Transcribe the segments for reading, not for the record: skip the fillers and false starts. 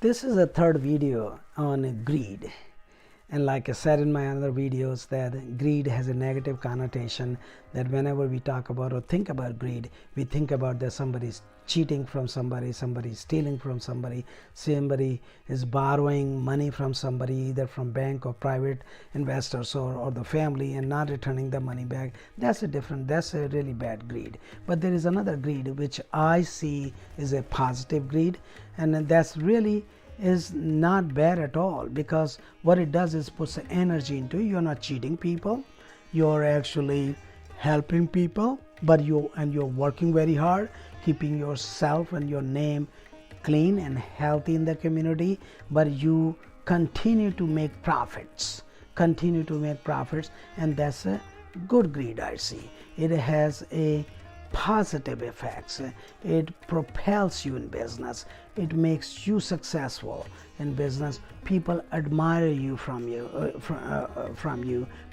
This is the third video on greed. And like I said in my other videos, that greed has a negative connotation, that whenever we talk about or think about greed, we think about that somebody's cheating from somebody, somebody's stealing from somebody is borrowing money from somebody, either from bank or private investors or the family, and not returning the money back. That's a really bad greed. But there is another greed which I see is a positive greed, and that's really is not bad at all, because what it does is puts energy into you. You're not cheating people, you're actually helping people, but you're working very hard, keeping yourself and your name clean and healthy in the community, but you continue to make profits, and that's a good greed. I see it has a positive effects. It propels you in business, it makes you successful in business. People admire you from you,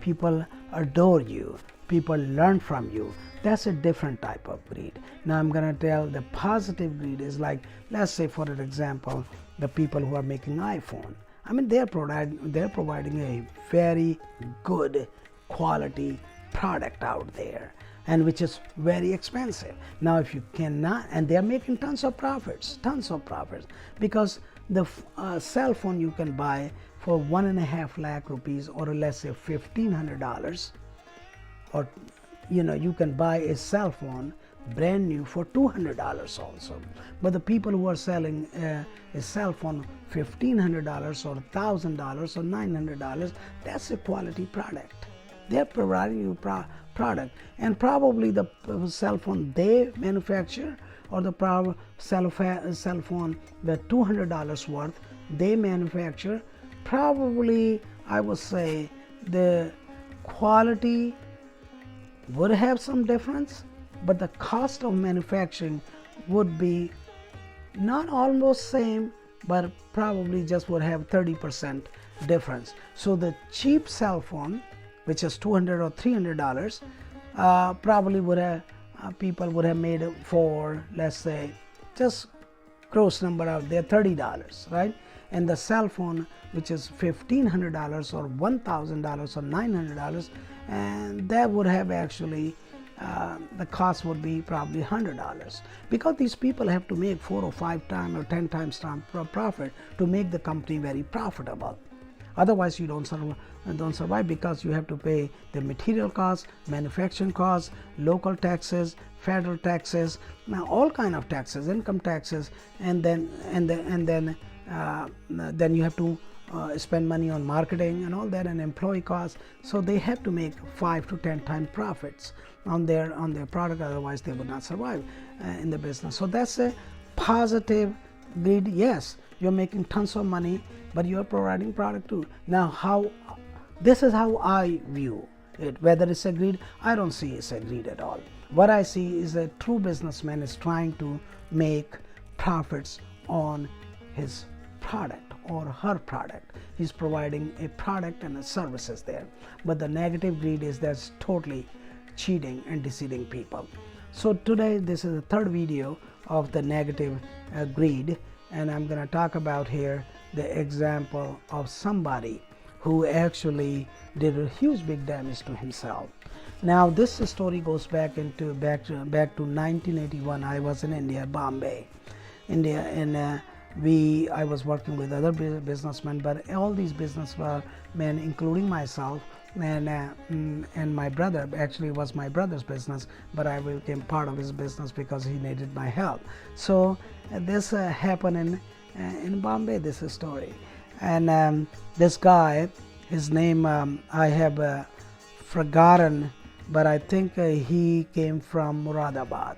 people adore you, people learn from you. That's a different type of greed. Now I'm going to tell the positive greed is like, let's say for an example, the people who are making iPhone. I mean, they're providing a very good quality product out there, and which is very expensive. Now if you cannot, and they are making tons of profits, because the cell phone you can buy for 1.5 lakh rupees, or let's say $1,500, or you can buy a cell phone brand new for $200 also. But the people who are selling a cell phone $1,500 or $1,000 or $900, that's a quality product. They're providing you product, and probably the cell phone they manufacture, or the cell phone the $200 worth they manufacture, probably I would say the quality would have some difference, but the cost of manufacturing would be not almost same, but probably just would have 30% difference. So the cheap cell phone, which is $200 or $300, probably would have people would have made it for, let's say, just gross number out there, $30, right? And the cell phone, which is $1,500 or $1,000 or $900, and that would have actually the cost would be probably $100, because these people have to make 4 or 5 times or 10 times profit to make the company very profitable. Otherwise you don't survive, because you have to pay the material costs, manufacturing costs, local taxes, federal taxes, now all kind of taxes, income taxes, and then you have to spend money on marketing and all that, and employee costs. So they have to make 5 to 10 times profits on their product, otherwise they would not survive in the business. So that's a positive greed. Yes, you're making tons of money, but you're providing product too. Now this is how I view it. Whether it's a greed, I don't see it's a greed at all. What I see is a true businessman is trying to make profits on his product or her product. He's providing a product and a services there. But the negative greed is that's totally cheating and deceiving people. So today this is the third video of the negative greed, and I'm going to talk about here the example of somebody who actually did a huge big damage to himself. Now this story goes back to 1981. I was in India, Bombay, India, and I was working with other businessmen, but all these businessmen, including myself, and my brother, actually it was my brother's business, but I became part of his business because he needed my help. So this happened in Bombay, this story. And this guy, his name I have forgotten, but I think he came from Muradabad,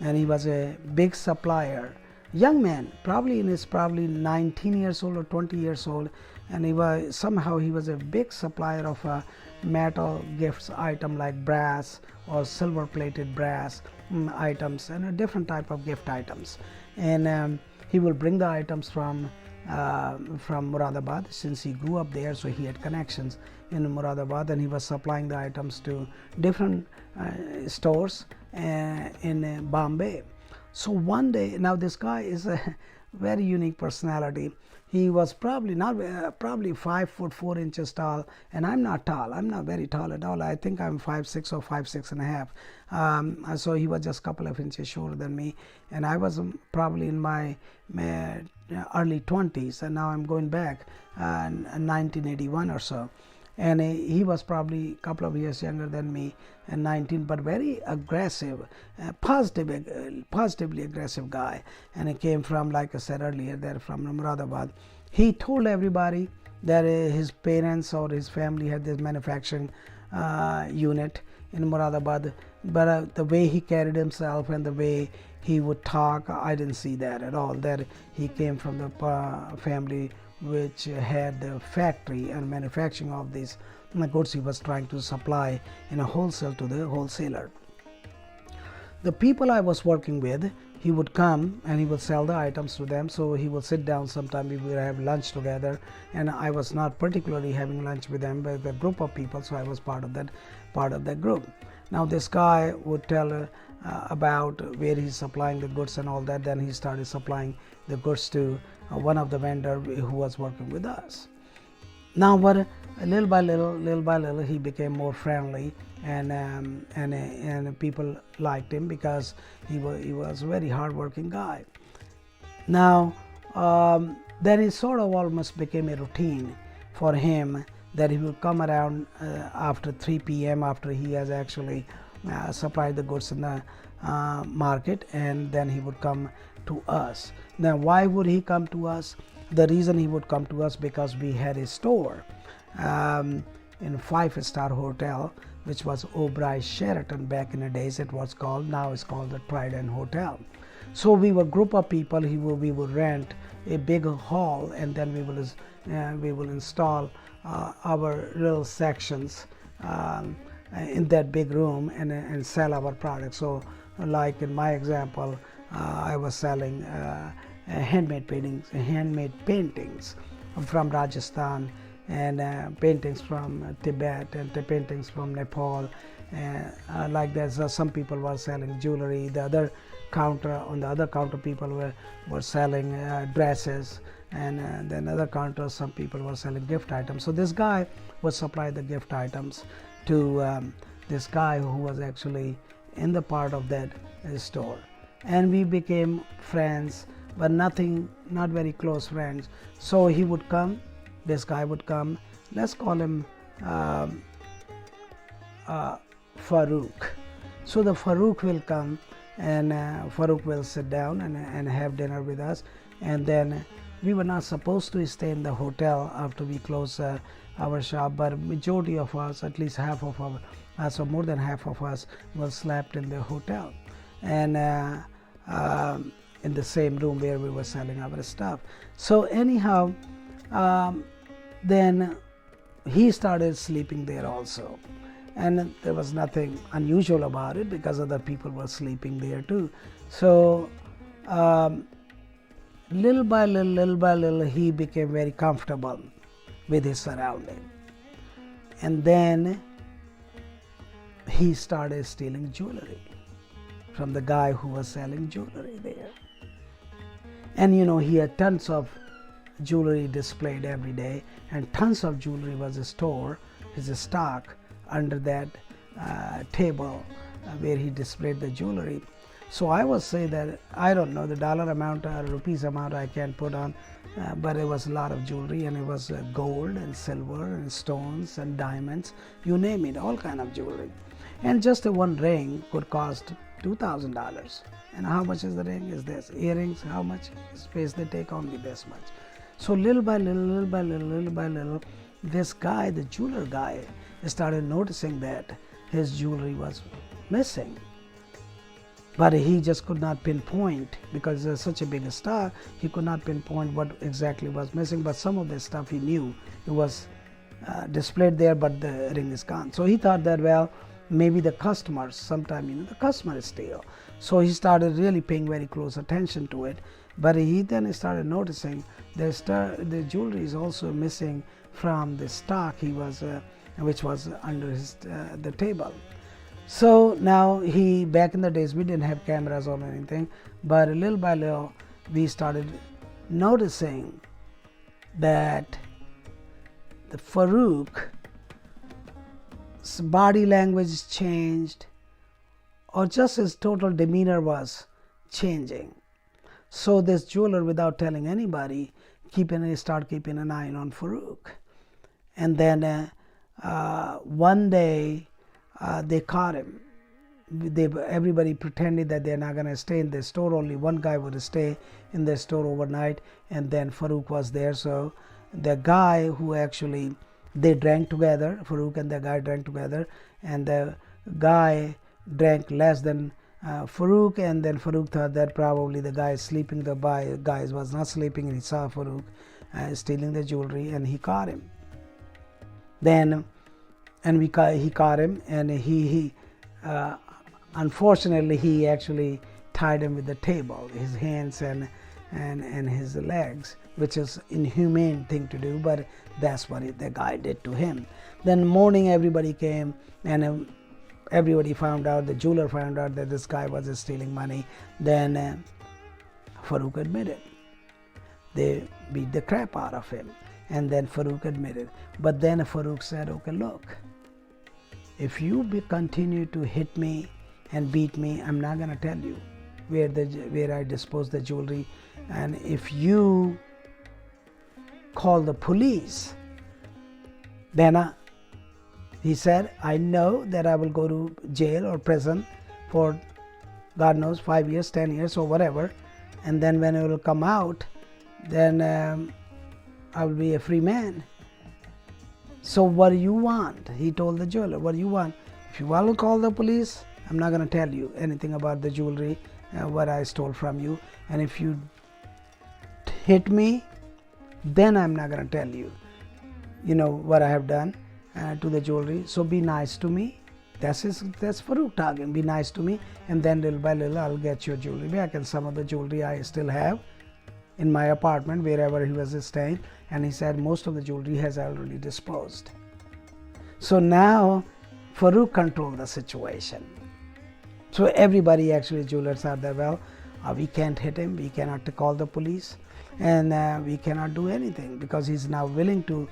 and he was a big supplier, young man, probably 19 years old or 20 years old, and he was a big supplier of metal gifts item like brass or silver plated brass items, and a different type of gift items. And he will bring the items from Muradabad, since he grew up there, so he had connections in Muradabad, and he was supplying the items to different stores in Bombay. So one day, now this guy is very unique personality. He was probably not probably 5'4" tall, and I'm not tall. I'm not very tall at all. I think I'm 5'6" or 5'6.5". So he was just a couple of inches shorter than me, and I was probably in my early 20s, and now I'm going back 1981 or so. And he was probably a couple of years younger than me, and 19, but very aggressive, positively aggressive guy. And he came from, like I said earlier, they're from Muradabad. He told everybody that his parents or his family had this manufacturing unit in Muradabad, but the way he carried himself and the way he would talk, I didn't see that at all, that he came from the family which had the factory and manufacturing of these goods he was trying to supply in a wholesale to the wholesaler. The people I was working with, he would come and he would sell the items to them. So he would sit down sometime, we would have lunch together, and I was not particularly having lunch with them, but a group of people, so I was part of that group. Now this guy would tell about where he's supplying the goods and all that. Then he started supplying the goods to one of the vendor who was working with us. Now, but little by little, he became more friendly, and people liked him because he was a very hardworking guy. Now, then it sort of almost became a routine for him that he would come around after 3 p.m. after he has actually supplied the goods in the market, and then he would come to us. Now, why would he come to us? The reason he would come to us, because we had a store in 5-star hotel, which was O'Brien Sheraton back in the days. It was called, now it's called the Trident Hotel. So we were a group of people. We would rent a big hall, and then we will install our little sections in that big room and sell our products. So, like in my example, I was selling handmade paintings from Rajasthan, and paintings from Tibet, and paintings from Nepal, like that. So some people were selling jewelry. On the other counter people were selling dresses, and then other counters some people were selling gift items. So this guy would supply the gift items to this guy who was actually in the part of that store, and we became friends, but not very close friends. So he would come, this guy would come, let's call him Farouk. So the Farouk will come, and Farouk will sit down and have dinner with us, and then we were not supposed to stay in the hotel after we close our shop, but majority of us, at least half of us, so more than half of us, was slept in the hotel, and in the same room where we were selling our stuff. So anyhow, then he started sleeping there also, and there was nothing unusual about it because other people were sleeping there too. So little by little, he became very comfortable with his surrounding, and then he started stealing jewelry from the guy who was selling jewelry there. And he had tons of jewelry displayed every day, and tons of jewelry was stored, his stock, under that table where he displayed the jewelry. So I would say that, I don't know the dollar amount or rupees amount I can't put on, but it was a lot of jewelry, and it was gold and silver and stones and diamonds, you name it, all kind of jewelry. And just one ring could cost $2,000. And how much is the ring? Is this earrings? How much space they take? Only this much. So little by little, this guy, the jeweler guy, started noticing that his jewelry was missing. But he just could not pinpoint, because there's such a big stock, he could not pinpoint what exactly was missing. But some of the stuff he knew, it was displayed there, but the ring is gone. So he thought that, well, maybe the customers, sometime the customer steal. So he started really paying very close attention to it. But he then started noticing the jewelry is also missing from the stock he was, which was under the table. So now back in the days, we didn't have cameras or anything, but little by little we started noticing that the Farouk's body language changed, or just his total demeanor was changing. So this jeweler, without telling anybody, start keeping an eye on Farouk. And then one day they caught him. Everybody pretended that they're not going to stay in the store. Only one guy would stay in the store overnight, and then Farouk was there. So the guy who actually, they drank together, Farouk and the guy drank together, and the guy drank less than Farouk, and then Farouk thought that probably the guy is sleeping. The guy was not sleeping, and he saw Farouk stealing the jewelry, and he caught him. Then, and he caught him, and he unfortunately he actually tied him with the table, his hands and his legs, which is inhumane thing to do, but that's what the guy did to him. Then morning everybody came, and everybody found out, the jeweler found out that this guy was stealing money. Then Farouk admitted. They beat the crap out of him, and then Farouk admitted. But then Farouk said, okay, look, if you continue to hit me and beat me, I'm not going to tell you where I disposed the jewelry. And if you call the police, then he said, I know that I will go to jail or prison for God knows 5 years, 10 years or whatever. And then when it will come out, then I will be a free man. So what do you want? He told the jeweler, what do you want? If you want to call the police, I'm not going to tell you anything about the jewelry, what I stole from you. And if you hit me, then I'm not going to tell you, what I have done to the jewelry. So be nice to me. That's Farouk talking. Be nice to me, and then little by little I'll get your jewelry back. And some of the jewelry I still have in my apartment, wherever he was staying. And he said most of the jewelry has already disposed. So now Farouk controlled the situation. So everybody, actually jewelers, are there, well, we can't hit him, we cannot call the police, and we cannot do anything because he's now willing to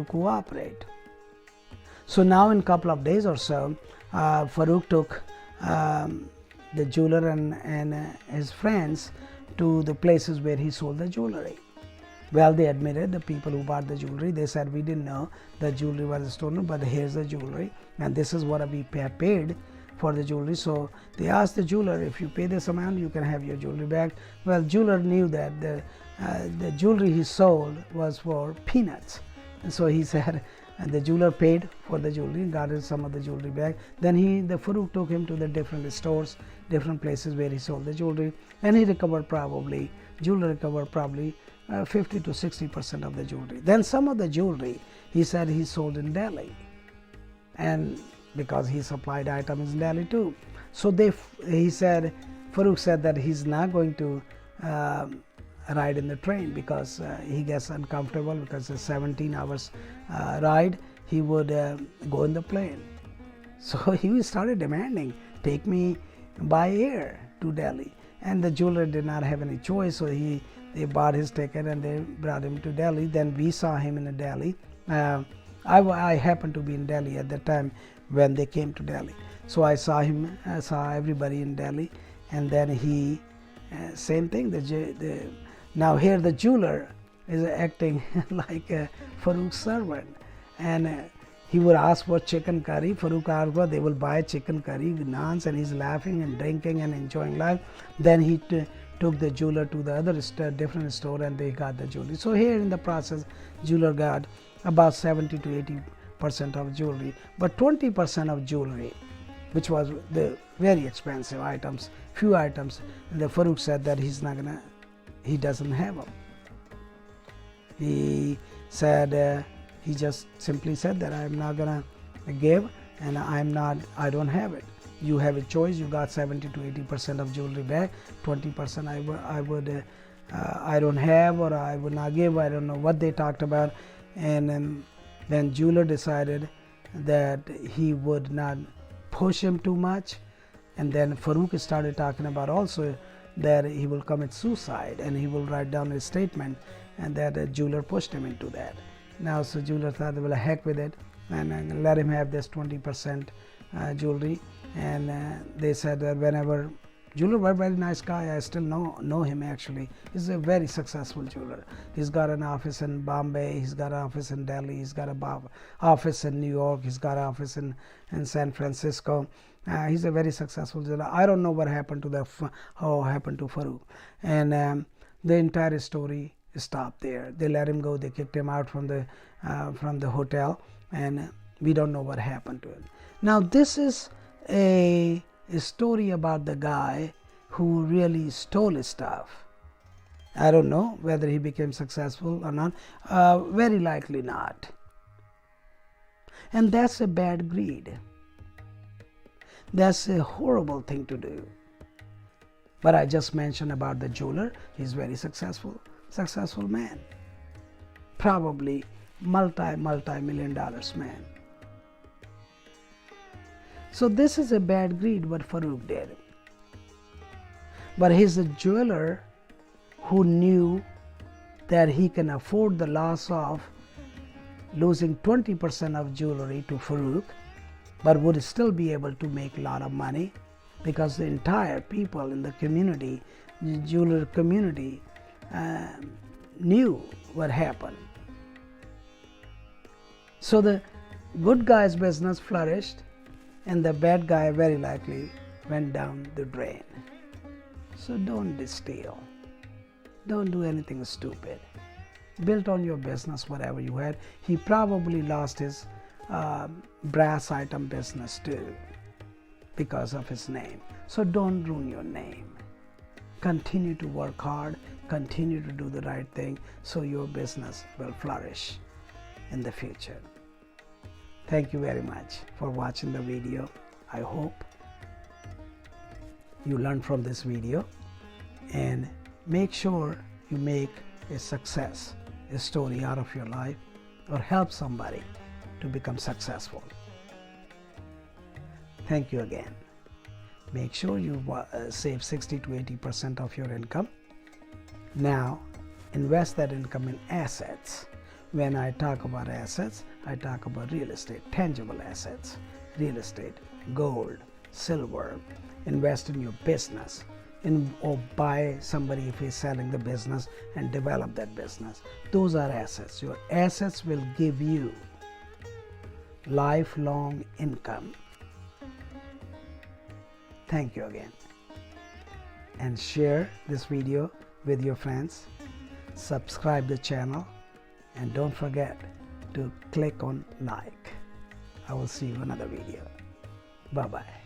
cooperate. So now in a couple of days or so, Farouk took the jeweler and his friends to the places where he sold the jewelry. Well, they admitted, the people who bought the jewelry, they said, we didn't know the jewelry was stolen, but here's the jewelry, and this is what we paid for the jewelry. So they asked the jeweler, if you pay this amount, you can have your jewelry back. Well, jeweler knew that the jewelry he sold was for peanuts, and so he said, and the jeweler paid for the jewelry and got some of the jewelry back. Then the Farouk took him to the different stores, different places where he sold the jewelry, and jeweler recovered probably 50 to 60% of the jewelry. Then some of the jewelry, he said he sold in Delhi, and because he supplied items in Delhi too. So Farouk said that he's not going to ride in the train because he gets uncomfortable, because it's 17 hours ride. He would go in the plane. So he started demanding, take me by air to Delhi. And the jeweler did not have any choice, so they bought his ticket and they brought him to Delhi. Then we saw him in Delhi. I happened to be in Delhi at that time when they came to Delhi. So I saw him, I saw everybody in Delhi, and then he, same thing, now here the jeweler is acting like a Farouk's servant, and he would ask for chicken curry. Farouk asked for, they will buy chicken curry with naans, and he's laughing and drinking and enjoying life. Then he took the jeweler to the other different store, and they got the jewelry. So here in the process, jeweler got about 70 to 80% of jewelry, but 20% of jewelry, which was the very expensive items, few items, and the Farouk said that he doesn't have them. He said, he just simply said that I'm not gonna give, and I don't have it. You have a choice. You got 70 to 80% of jewelry back. 20% I don't have, or I would not give. I don't know what they talked about. And then jeweler decided that he would not push him too much. And then Farouk started talking about also that he will commit suicide, and he will write down a statement, and that a jeweler pushed him into that. Now, so jeweler thought, well, heck with it, and let him have this 20% jewelry. And they said that whenever jeweler was a very nice guy, I still know him actually. He's a very successful jeweler. He's got an office in Bombay, he's got an office in Delhi, he's got an office in New York, he's got an office in San Francisco. He's a very successful jeweler. I don't know what happened to how happened to Farouk. And the entire story stopped there. They let him go. They kicked him out from the hotel, and we don't know what happened to him. Now, this is a story about the guy who really stole his stuff. I don't know whether he became successful or not. Very likely not. And that's a bad greed. That's a horrible thing to do. But I just mentioned about the jeweler. He's very successful man. Probably multi-million dollars man. So this is a bad greed what Farouk did. But he's a jeweler who knew that he can afford the loss of losing 20% of jewelry to Farouk, but would still be able to make a lot of money, because the entire people in the community, the jeweler community, knew what happened. So the good guy's business flourished, and the bad guy very likely went down the drain. So don't steal. Don't do anything stupid. Build on your business, whatever you had. He probably lost his brass item business too because of his name. So don't ruin your name. Continue to work hard. Continue to do the right thing so your business will flourish in the future. Thank you very much for watching the video. I hope you learned from this video, and make sure you make a success, a story out of your life, or help somebody to become successful. Thank you again. Make sure you save 60 to 80% of your income. Now, invest that income in assets. When I talk about assets, I talk about real estate, tangible assets, real estate, gold, silver. Invest in your business, or buy somebody if he's selling the business and develop that business. Those are assets. Your assets will give you lifelong income. Thank you again. And share this video with your friends. Subscribe the channel. And don't forget to click on like. I will see you in another video. Bye-bye.